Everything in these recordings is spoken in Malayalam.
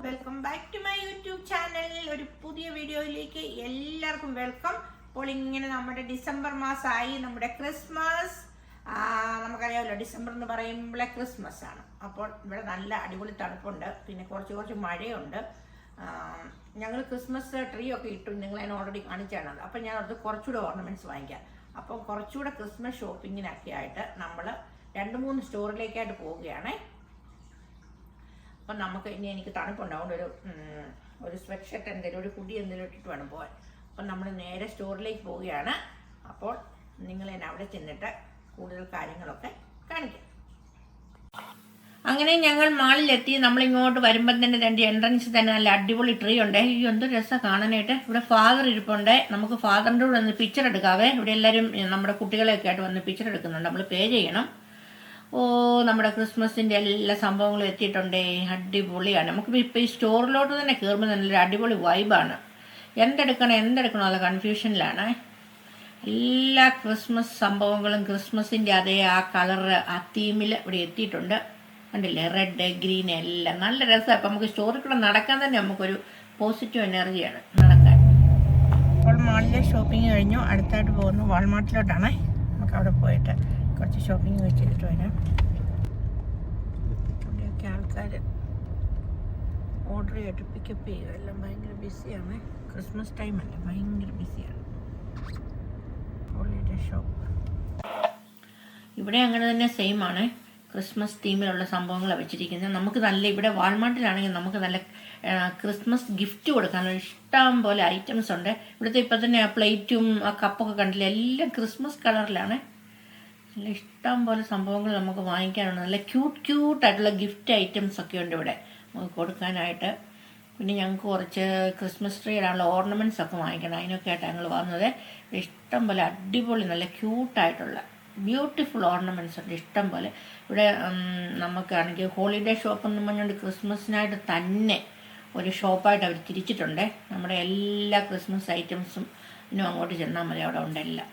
Welcome back to my YouTube channel. ഒരു പുതിയ വീഡിയോയിലേക്ക് എല്ലാവർക്കും വെൽക്കം. അപ്പോൾ ഇങ്ങനെ നമ്മുടെ ഡിസംബർ മാസമായി, നമ്മുടെ ക്രിസ്മസ്. നമുക്കറിയാമല്ലോ, ഡിസംബർ എന്ന് പറയുമ്പോഴേ ക്രിസ്മസ് ആണ്. അപ്പോൾ ഇവിടെ നല്ല അടിപൊളി തണുപ്പുണ്ട്, പിന്നെ കുറച്ച് മഴയുണ്ട്. ഞങ്ങൾ ക്രിസ്മസ് ട്രീ ഒക്കെ ഇട്ടു, നിങ്ങൾ അതിനെ ഓൾറെഡി കാണിച്ചാണ്. അപ്പോൾ ഞാൻ അത് കുറച്ചുകൂടെ ഓർണമെൻറ്റ്സ് വാങ്ങിക്കാം. അപ്പോൾ കുറച്ചുകൂടെ ക്രിസ്മസ് ഷോപ്പിങ്ങിനൊക്കെ ആയിട്ട് നമ്മൾ 2-3 സ്റ്റോറിലേക്കായിട്ട് പോവുകയാണേ. അപ്പം നമുക്ക് ഇനി എനിക്ക് തണുപ്പുണ്ടാവും, ഒരു സ്വെറ്റ് ഷർട്ട് എന്തെങ്കിലും, ഒരു കുടി എന്തെങ്കിലും ഇട്ടിട്ട് വേണം പോകാൻ. അപ്പം നമ്മൾ നേരെ സ്റ്റോറിലേക്ക് പോവുകയാണ്. അപ്പോൾ നിങ്ങൾ എന്നെ അവിടെ ചെന്നിട്ട് കൂടുതൽ കാര്യങ്ങളൊക്കെ കാണിക്കാം. അങ്ങനെ ഞങ്ങൾ മാളിലെത്തി. നമ്മളിങ്ങോട്ട് വരുമ്പം തന്നെ 2 എൻട്രൻസ് തന്നെ നല്ല അടിപൊളി ട്രീ ഉണ്ട്. ഈ എന്ത് രസം കാണാനായിട്ട്. ഇവിടെ ഫാദർ ഇരിപ്പുണ്ട്. നമുക്ക് ഫാദറിൻ്റെ കൂടെ ഒന്ന് പിക്ചർ എടുക്കാവേ. ഇവിടെ എല്ലാവരും നമ്മുടെ കുട്ടികളെയൊക്കെ ആയിട്ട് വന്ന് പിക്ചർ എടുക്കുന്നുണ്ട്. നമ്മൾ പേ ചെയ്യണം. നമ്മുടെ ക്രിസ്മസിൻ്റെ എല്ലാ സംഭവങ്ങളും എത്തിയിട്ടുണ്ടേ. അടിപൊളിയാണ്. നമുക്ക് ഇപ്പോൾ ഈ സ്റ്റോറിലോട്ട് തന്നെ കയറുമ്പോൾ നല്ലൊരു അടിപൊളി വൈബാണ്. എന്തെടുക്കണോ അത് കൺഫ്യൂഷനിലാണ്. എല്ലാ ക്രിസ്മസ് സംഭവങ്ങളും ക്രിസ്മസിൻ്റെ അതേ ആ കളറ്, ആ തീമിൽ ഇവിടെ എത്തിയിട്ടുണ്ട്. കണ്ടില്ലേ, റെഡ് ഗ്രീൻ എല്ലാം നല്ല രസമാണ്. അപ്പം നമുക്ക് സ്റ്റോറിൽ കൂടെ നടക്കാൻ തന്നെ നമുക്കൊരു പോസിറ്റീവ് എനർജിയാണ് നടക്കാൻ. അപ്പോൾ മാളിലെ ഷോപ്പിംഗ് കഴിഞ്ഞു. അടുത്തായിട്ട് പോകുന്നു വാൾമാർട്ടിലോട്ടാണ്. നമുക്ക് അവിടെ പോയിട്ട് കുറച്ച് ഷോപ്പിംഗ് വെച്ചിട്ട് വരാം. ഇവിടെയൊക്കെ ആൾക്കാർ ഓർഡർ ചെയ്തിട്ട് പിക്കപ്പ് ചെയ്യുക. എല്ലാം ഭയങ്കര ബിസിയാണ്. ക്രിസ്മസ് ടൈമല്ല, ഭയങ്കര ബിസിയാണ്. ഹോളിഡേ ഷോപ്പ് ഇവിടെ അങ്ങനെ തന്നെ സെയിം ആണ്. ക്രിസ്മസ് തീമിലുള്ള സംഭവങ്ങളാണ് വെച്ചിരിക്കുന്നത്. നമുക്ക് നല്ല, ഇവിടെ വാൾമാർട്ടിലാണെങ്കിൽ നമുക്ക് നല്ല ക്രിസ്മസ് ഗിഫ്റ്റ് കൊടുക്കാനുള്ള ഇഷ്ടം പോലെ ഐറ്റംസ് ഉണ്ട്. ഇവിടുത്തെ ഇപ്പം തന്നെ ആ പ്ലേറ്റും ആ കപ്പൊക്കെ കണ്ടില്ല, എല്ലാം ക്രിസ്മസ് കളറിലാണ്. നല്ല ഇഷ്ടം പോലെ സംഭവങ്ങൾ നമുക്ക് വാങ്ങിക്കാനുണ്ട്. നല്ല ക്യൂട്ടായിട്ടുള്ള ഗിഫ്റ്റ് ഐറ്റംസ് ഒക്കെ ഉണ്ട് ഇവിടെ നമുക്ക് കൊടുക്കാനായിട്ട്. പിന്നെ ഞങ്ങൾക്ക് കുറച്ച് ക്രിസ്മസ് ട്രീ ഇടാനുള്ള ഓർണമെൻറ്റ്സ് ഒക്കെ വാങ്ങിക്കണം. അതിനൊക്കെ ആയിട്ട് ഞങ്ങൾ വന്നത്. ഇഷ്ടം പോലെ അടിപൊളി നല്ല ക്യൂട്ടായിട്ടുള്ള ബ്യൂട്ടിഫുൾ ഓർണമെൻറ്റ്സ് ഉണ്ട് ഇഷ്ടം പോലെ. ഇവിടെ നമുക്കാണെങ്കിൽ ഹോളിഡേ ഷോപ്പ് എന്ന് പറഞ്ഞുകൊണ്ട് ക്രിസ്മസിനായിട്ട് തന്നെ ഒരു ഷോപ്പായിട്ട് അവർ തിരിച്ചിട്ടുണ്ട്. നമ്മുടെ എല്ലാ ക്രിസ്മസ് ഐറ്റംസും ഇന്നും അങ്ങോട്ട് ചെന്നാൽ മതി, അവിടെ ഉണ്ടെല്ലാം.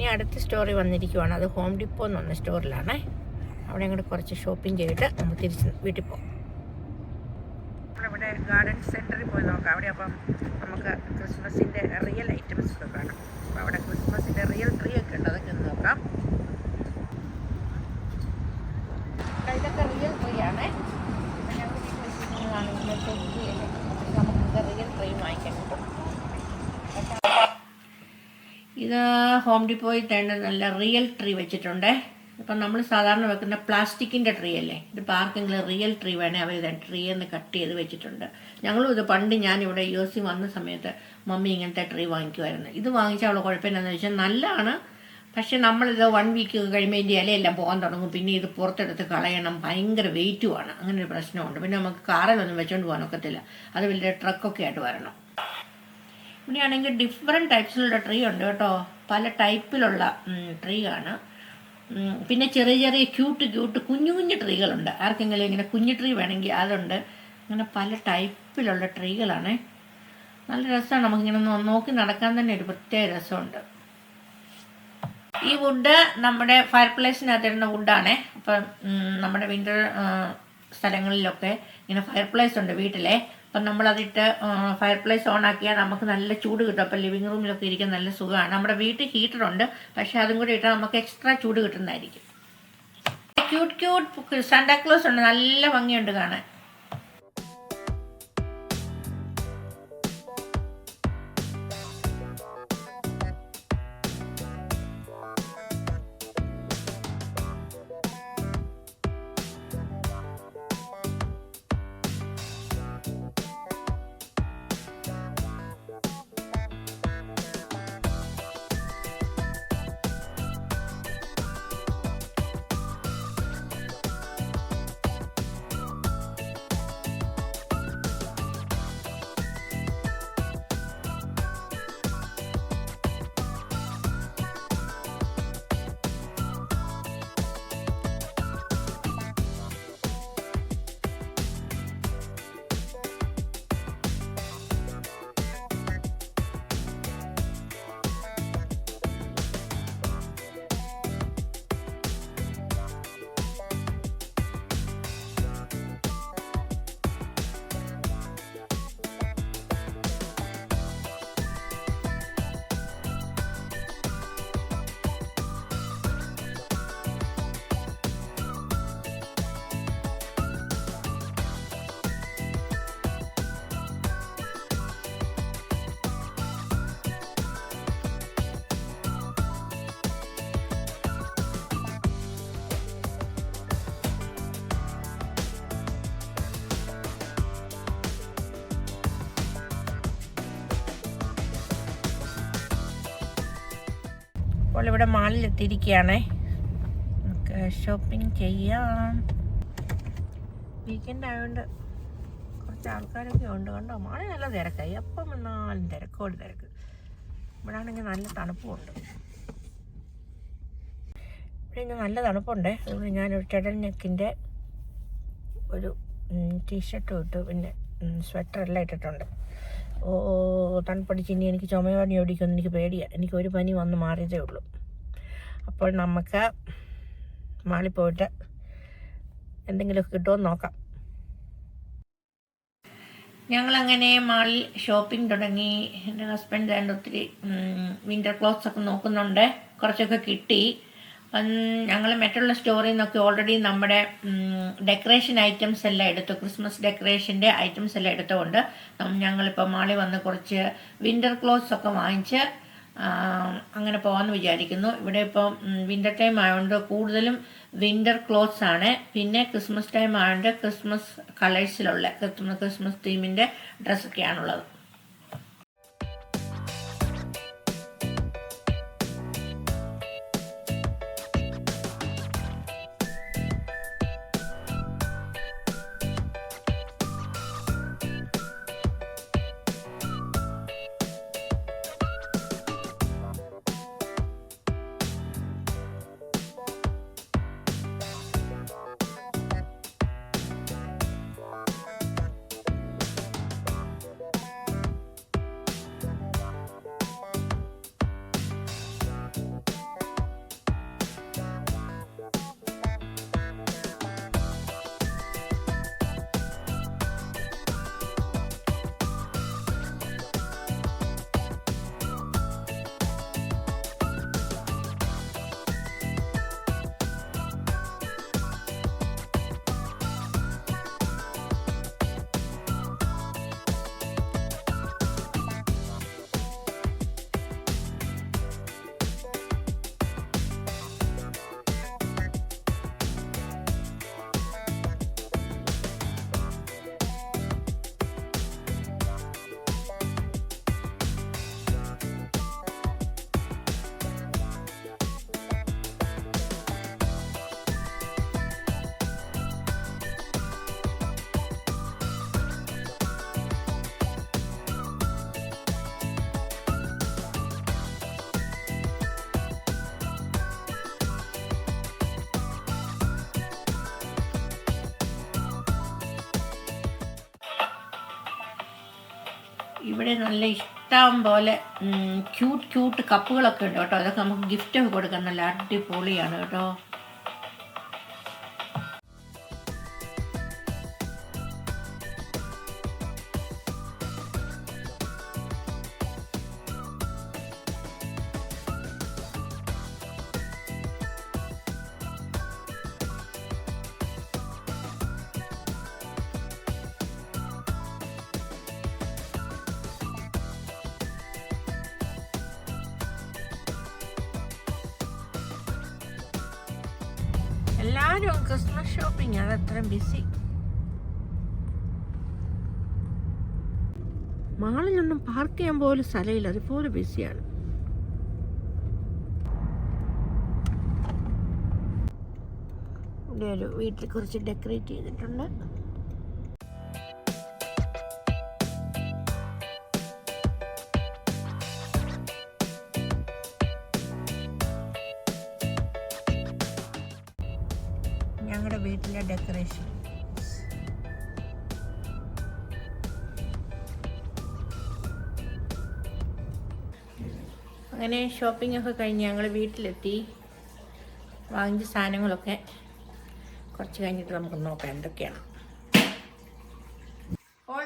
ഇനി അടുത്ത സ്റ്റോറി വന്നിരിക്കുവാണ്. അത് ഹോം ഡിപ്പോ എന്ന് പറഞ്ഞ സ്റ്റോറിലാണ്. അവിടെ കൂടെ കുറച്ച് ഷോപ്പിംഗ് ചെയ്തിട്ട് നമ്മൾ തിരിച്ച് വീട്ടിൽ പോകും. ഇവിടെ ഗാർഡൻ സെൻറ്ററിൽ പോയി നോക്കാം. അവിടെ അപ്പം നമുക്ക് ക്രിസ്മസിൻ്റെ റിയൽ ഐറ്റംസ് ഒക്കെ കാണാം. അപ്പോൾ അവിടെ ക്രിസ്മസിൻ്റെ റിയൽ ട്രീ ഒക്കെ ഉണ്ട്, അതൊക്കെ ഒന്ന് നോക്കാം. ഇതൊക്കെ റിയൽ ട്രീ ആണ്. ഞങ്ങൾക്ക് വീട്ടിൽ വെച്ചിരിക്കുന്നതാണെങ്കിൽ നമുക്ക് റിയൽ ട്രീ വാങ്ങിക്കാൻ കിട്ടും. ഇത് ഹോം ഡിപ്പോയിൽ തന്നെ നല്ല റിയൽ ട്രീ വെച്ചിട്ടുണ്ട്. ഇപ്പം നമ്മൾ സാധാരണ വെക്കുന്ന പ്ലാസ്റ്റിക്കിൻ്റെ ട്രീ അല്ലേ, ഇതിപ്പോൾ ആർക്കെങ്കിലും റിയൽ ട്രീ വേണേൽ അവർ ഇത് ട്രീ എന്ന് കട്ട് ചെയ്ത് വെച്ചിട്ടുണ്ട്. ഞങ്ങളും ഇത് പണ്ട് ഞാനിവിടെ യു എസ് വന്ന സമയത്ത് മമ്മി ഇങ്ങനത്തെ ട്രീ വാങ്ങിക്കുമായിരുന്നു. ഇത് വാങ്ങിച്ചാൽ അവൾ കുഴപ്പമില്ലെന്ന് വെച്ചാൽ നല്ലതാണ്, പക്ഷെ നമ്മളിത് 1 വീക്ക് കഴിയുമ്പോൾ ഇതിൻ്റെ ഇലയെല്ലാം പോകാൻ തുടങ്ങും. പിന്നെ ഇത് പുറത്തെടുത്ത് കളയണം, ഭയങ്കര വെയിറ്റുമാണ്, അങ്ങനെ ഒരു പ്രശ്നമുണ്ട്. പിന്നെ നമുക്ക് കാറിലൊന്നും വെച്ചുകൊണ്ട് പോകാൻ ഒക്കത്തില്ല, അത് വലിയ ട്രക്കൊക്കെ ആയിട്ട് വരണം. ഇവിടെയാണെങ്കിൽ ഡിഫറെൻറ്റ് ടൈപ്സിലുള്ള ട്രീ ഉണ്ട് കേട്ടോ, പല ടൈപ്പിലുള്ള ട്രീ ആണ്. പിന്നെ ചെറിയ ചെറിയ ക്യൂട്ട് കുഞ്ഞു കുഞ്ഞു ട്രീകളുണ്ട്. ആർക്കെങ്കിലും ഇങ്ങനെ കുഞ്ഞു ട്രീ വേണമെങ്കിൽ അതുണ്ട്. അങ്ങനെ പല ടൈപ്പിലുള്ള ട്രീകളാണ്. നല്ല രസമാണ്, നമുക്കിങ്ങനെ നോക്കി നടക്കാൻ തന്നെ ഒരു പ്രത്യേക രസമുണ്ട്. ഈ വുഡ് നമ്മുടെ ഫയർ പ്ലേസിനകത്തിരുന്ന വുഡാണേ. അപ്പം നമ്മുടെ വിൻ്റർ സ്ഥലങ്ങളിലൊക്കെ ഇങ്ങനെ ഫയർ പ്ലേസ് ഉണ്ട് വീട്ടിലെ. അപ്പം നമ്മളതിട്ട് ഫയർ പ്ലേസ് ഓൺ ആക്കിയാൽ നമുക്ക് നല്ല ചൂട് കിട്ടും. അപ്പം ലിവിങ് റൂമിലൊക്കെ ഇരിക്കാൻ നല്ല സുഖമാണ്. നമ്മുടെ വീട്ടിൽ ഹീറ്ററുണ്ട്, പക്ഷെ അതും കൂടി ഇട്ടാൽ നമുക്ക് എക്സ്ട്രാ ചൂട് കിട്ടുന്നതായിരിക്കും. ക്യൂട്ട് സാന്റാക്ലോസ് ഉണ്ട്, നല്ല ഭംഗിയുണ്ട് കാണാൻ. അപ്പോൾ ഇവിടെ മാളിലെത്തിയിരിക്കുകയാണേ, നമുക്ക് ഷോപ്പിംഗ് ചെയ്യാം. വീക്കെൻഡ് ആയതുകൊണ്ട് കുറച്ച് ആൾക്കാരൊക്കെ ഉണ്ട് കണ്ടോ. മാളിൽ നല്ല തിരക്കായി, എപ്പം വന്നാലും തിരക്കോട് തിരക്ക്. ഇവിടെ ആണെങ്കിൽ നല്ല തണുപ്പുമുണ്ട്. ഇവിടെ ഇന്ന് നല്ല തണുപ്പുണ്ട്. അതുകൊണ്ട് ഞാനൊരു ടെഡൽ നെക്കിൻ്റെ ഒരു ടീഷർട്ടും ഇട്ട് പിന്നെ സ്വെറ്ററെല്ലാം ഇട്ടിട്ടുണ്ട്. തണുപ്പടിച്ച് ഇനി എനിക്ക് ചുമയോടി ഓടിക്കുമെന്ന് എനിക്ക് പേടിയാണ്. എനിക്കൊരു പനി വന്ന് മാറിയതേ ഉള്ളൂ. അപ്പോൾ നമുക്ക് മാളിൽ പോയിട്ട് എന്തെങ്കിലുമൊക്കെ കിട്ടുമെന്ന് നോക്കാം. ഞങ്ങളങ്ങനെ മാളിൽ ഷോപ്പിംഗ് തുടങ്ങി. എൻ്റെ ഹസ്ബൻഡ് ആൻഡ് ഒത്തിരി വിൻ്റർ ക്ലോത്ത്സ് ഒക്കെ നോക്കുന്നുണ്ട്. കുറച്ചൊക്കെ കിട്ടി. ഞങ്ങൾ മറ്റുള്ള സ്റ്റോറിൽ നിന്നൊക്കെ ഓൾറെഡി നമ്മുടെ ഡെക്കറേഷൻ ഐറ്റംസ് എല്ലാം എടുത്തു, ക്രിസ്മസ് ഡെക്കറേഷൻ്റെ ഐറ്റംസ് എല്ലാം എടുത്തുകൊണ്ട് ഞങ്ങളിപ്പോൾ മാളിൽ വന്ന് കുറച്ച് വിൻ്റർ ക്ലോത്ത്സ് ഒക്കെ വാങ്ങിച്ച് അങ്ങനെ പോകാമെന്ന് വിചാരിക്കുന്നു. ഇവിടെ ഇപ്പം വിൻ്റർ ടൈം ആയതുകൊണ്ട് കൂടുതലും വിൻ്റർ ക്ലോത്ത്സ് ആണ്. പിന്നെ ക്രിസ്മസ് ടൈം ആയതുകൊണ്ട് ക്രിസ്മസ് കളേഴ്സിലുള്ള ക്രിസ്മസ് തീമിൻ്റെ ഡ്രസ്സൊക്കെയാണുള്ളത്. ഇവിടെ നല്ല ഇഷ്ടം പോലെ ക്യൂട്ട് കപ്പുകളൊക്കെ ഉണ്ട് കേട്ടോ. അതൊക്കെ നമുക്ക് ഗിഫ്റ്റൊക്കെ കൊടുക്കാൻ നല്ല അടിപൊളിയാണ് കേട്ടോ. എല്ലാവരും ക്രിസ്മസ് ഷോപ്പിംഗ് ആണ്, അത്രയും ബിസി. മാളിലൊന്നും പാർക്ക് ചെയ്യാൻ പോലും സ്ഥലമില്ല, അതുപോലെ ബിസിയാണ്. ഇവിടെ ഒരു വീട്ടിൽ കുറച്ച് ഡെക്കറേറ്റ് ചെയ്തിട്ടുണ്ട്. ഞങ്ങളുടെ വീട്ടിലെ ഡെക്കറേഷൻ. അങ്ങനെ ഷോപ്പിംഗ് ഒക്കെ കഴിഞ്ഞ് ഞങ്ങൾ വീട്ടിലെത്തി. വാങ്ങിച്ച സാധനങ്ങളൊക്കെ കുറച്ച് കഴിഞ്ഞിട്ട് നമുക്ക് നോക്കാം എന്തൊക്കെയാണ്. അപ്പോൾ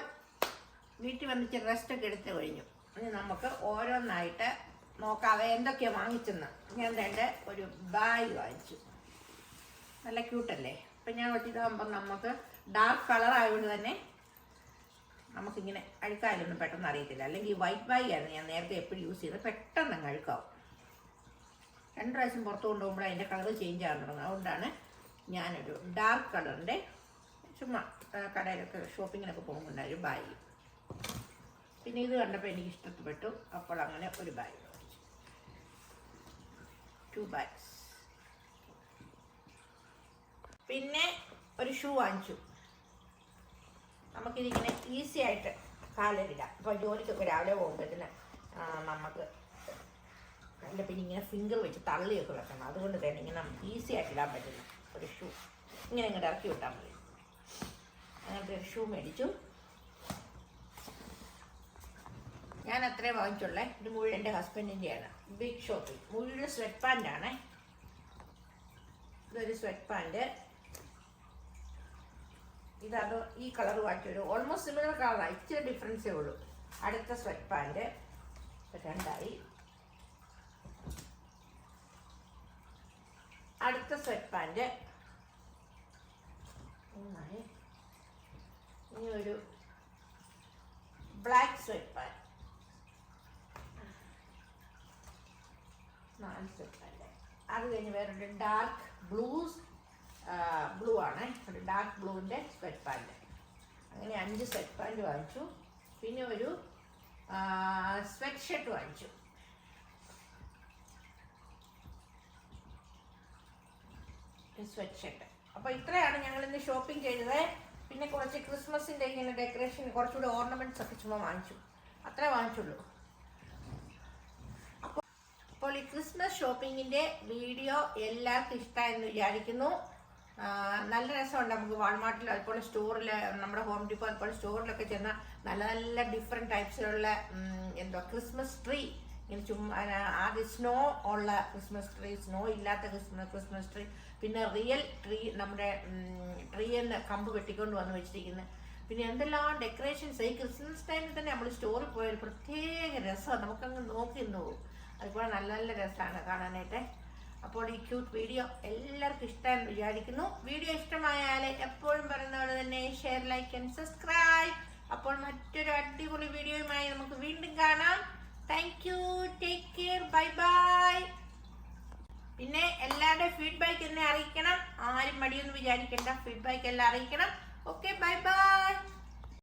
വീട്ടിൽ വന്നിട്ട് റെസ്റ്റൊക്കെ എടുത്ത് കഴിഞ്ഞു. ഇനി നമുക്ക് ഓരോന്നായിട്ട് നോക്കാം എന്തൊക്കെയാണ് വാങ്ങിച്ചെന്ന്. ഞാൻ രണ്ട് ഒരു ബാഗ് വാങ്ങിച്ചു. നല്ല ക്യൂട്ടല്ലേ. അപ്പം ഞാൻ വെച്ചിട്ടാകുമ്പോൾ നമുക്ക് ഡാർക്ക് കളർ ആയതുകൊണ്ട് തന്നെ നമുക്കിങ്ങനെ അഴുക്കായാലൊന്നും പെട്ടെന്ന് അറിയത്തില്ല. അല്ലെങ്കിൽ വൈറ്റ് ബാഗായിരുന്നു ഞാൻ നേരത്തെ എപ്പോഴും യൂസ് ചെയ്തത്, പെട്ടെന്ന് അങ്ങ് അഴുക്കാവും. 2 പ്രാവശ്യം പുറത്ത് കൊണ്ടുപോകുമ്പോൾ അതിൻ്റെ കളർ ചേഞ്ച് ആകാൻ തുടങ്ങും. അതുകൊണ്ടാണ് ഞാനൊരു ഡാർക്ക് കളറിൻ്റെ ചുമ്മാ കടയിലൊക്കെ ഷോപ്പിങ്ങിനൊക്കെ പോകുമ്പോൾ ഒരു ബാഗ്. പിന്നെ ഇത് കണ്ടപ്പോൾ എനിക്ക് ഇഷ്ടപ്പെട്ടു. അപ്പോൾ അങ്ങനെ ഒരു ബാഗ് വാങ്ങിച്ചു. 2 ബാഗ്സ്. പിന്നെ ഒരു ഷൂ വാങ്ങിച്ചു. നമുക്കിതിങ്ങനെ ഈസി ആയിട്ട് കാലിലിടാം. അപ്പോൾ ജോലിക്കൊക്കെ രാവിലെ പോകുമ്പോഴത്തേന് നമുക്ക് അല്ല പിന്നെ ഇങ്ങനെ ഫിംഗർ വെച്ച് തള്ളിയൊക്കെ വെക്കണം. അതുകൊണ്ട് തന്നെ ഇങ്ങനെ നമുക്ക് ഈസി ആയിട്ട് ഇടാൻ പറ്റുന്ന ഒരു ഷൂ ഇങ്ങനെ ഇങ്ങോട്ട് ഇറക്കി വിട്ടാൽ മതി. അങ്ങനത്തെ ഒരു ഷൂ മേടിച്ചു. ഞാൻ അത്രേ വാങ്ങിച്ചുള്ളേ. ഇത് മുഴുവൻ എൻ്റെ ഹസ്ബൻഡിൻ്റെയാണ്. ബിഗ് ഷോപ്പിൽ മുഴുവൻ സ്വെറ്റ് പാൻ്റാണ്. ഇതൊരു സ്വെറ്റ് പാൻറ്റ്. ഇതത് ഈ കളർ വാങ്ങിച്ചൊരു ഓൾമോസ്റ്റ് സിമിലർ കളറാണ്, ഇച്ചിരി ഡിഫറൻസേ ഉള്ളൂ. അടുത്ത സ്വെറ്റ് പാൻറ്റ് 2ആയി. അടുത്ത സ്വെറ്റ് പാൻറ്റ് 3ആയി. ഇനി ഒരു black sweat pant 4 sweat pant. അത് കഴിഞ്ഞ് വേറൊരു ഡാർക്ക് ബ്ലൂ ആണ്, ഒരു ഡാർക്ക് ബ്ലൂവിൻ്റെ സ്വെറ്റ് പാൻറ്റ്. അങ്ങനെ 5 സ്വെറ്റ് പാൻറ്റ് വാങ്ങിച്ചു. പിന്നെ ഒരു സ്വെറ്റ് ഷർട്ട് വാങ്ങിച്ചു. Sweat shirt. അപ്പോൾ ഇത്രയാണ് ഞങ്ങൾ ഇന്ന് ഷോപ്പിംഗ് ചെയ്തത്. പിന്നെ കുറച്ച് ക്രിസ്മസിൻ്റെ ഇങ്ങനെ ഡെക്കറേഷൻ കുറച്ചുകൂടി ഓർണമെൻറ്റ്സ് ഒക്കെ ചുമ്മാ വാങ്ങിച്ചു. അത്രേ വാങ്ങിച്ചുള്ളൂ. അപ്പോൾ ഈ ക്രിസ്മസ് ഷോപ്പിങ്ങിൻ്റെ വീഡിയോ എല്ലാവർക്കും ഇഷ്ടമായെന്ന് വിചാരിക്കുന്നു. നല്ല രസമുണ്ട്. നമുക്ക് വാൾമാർട്ടിൽ അതുപോലെ സ്റ്റോറിൽ നമ്മുടെ ഹോം ഡിപ്പോ അതുപോലെ സ്റ്റോറിലൊക്കെ ചെന്നാൽ നല്ല നല്ല ഡിഫറെൻറ്റ് ടൈപ്സിലുള്ള ക്രിസ്മസ് ട്രീ ഇങ്ങനെ ചുമ്മാ ആദ്യം സ്നോ ഉള്ള ക്രിസ്മസ് ട്രീ, സ്നോ ഇല്ലാത്ത ക്രിസ്മസ് ട്രീ, പിന്നെ റിയൽ ട്രീ നമ്മുടെ ട്രീന്ന് കമ്പ് വെട്ടിക്കൊണ്ട് വന്ന് വെച്ചിരിക്കുന്നത്. പിന്നെ എന്തെല്ലാം ഡെക്കറേഷൻസ് ഈ ക്രിസ്മസ് ടൈമിൽ തന്നെ നമ്മൾ സ്റ്റോറിൽ പോയൊരു പ്രത്യേക രസമാണ്. നമുക്കങ്ങ് നോക്കി നിന്ന് പോകും. അതുപോലെ നല്ല നല്ല രസമാണ് കാണാനായിട്ട്. അപ്പോൾ ഈ ക്യൂട്ട് വീഡിയോ എല്ലാവർക്കും ഇഷ്ടമായെന്ന് വിചാരിക്കുന്നു. വീഡിയോ ഇഷ്ടമായാൽ എപ്പോഴും പറയുന്ന പോലെ തന്നെ ഷെയർ, ലൈക്ക് ആൻഡ് സബ്സ്ക്രൈബ്. അപ്പോൾ മറ്റൊരു അടിപൊളി വീഡിയോയുമായി നമുക്ക് വീണ്ടും കാണാം. Thank you, take care, bye bye. പിന്നെ എല്ലാവരുടെയും ഫീഡ്ബാക്ക് എന്നെ അറിയിക്കണം. ആരും മടിയൊന്നും വിചാരിക്കേണ്ട, ഫീഡ്ബാക്ക് എല്ലാം അറിയിക്കണം. Okay, bye bye.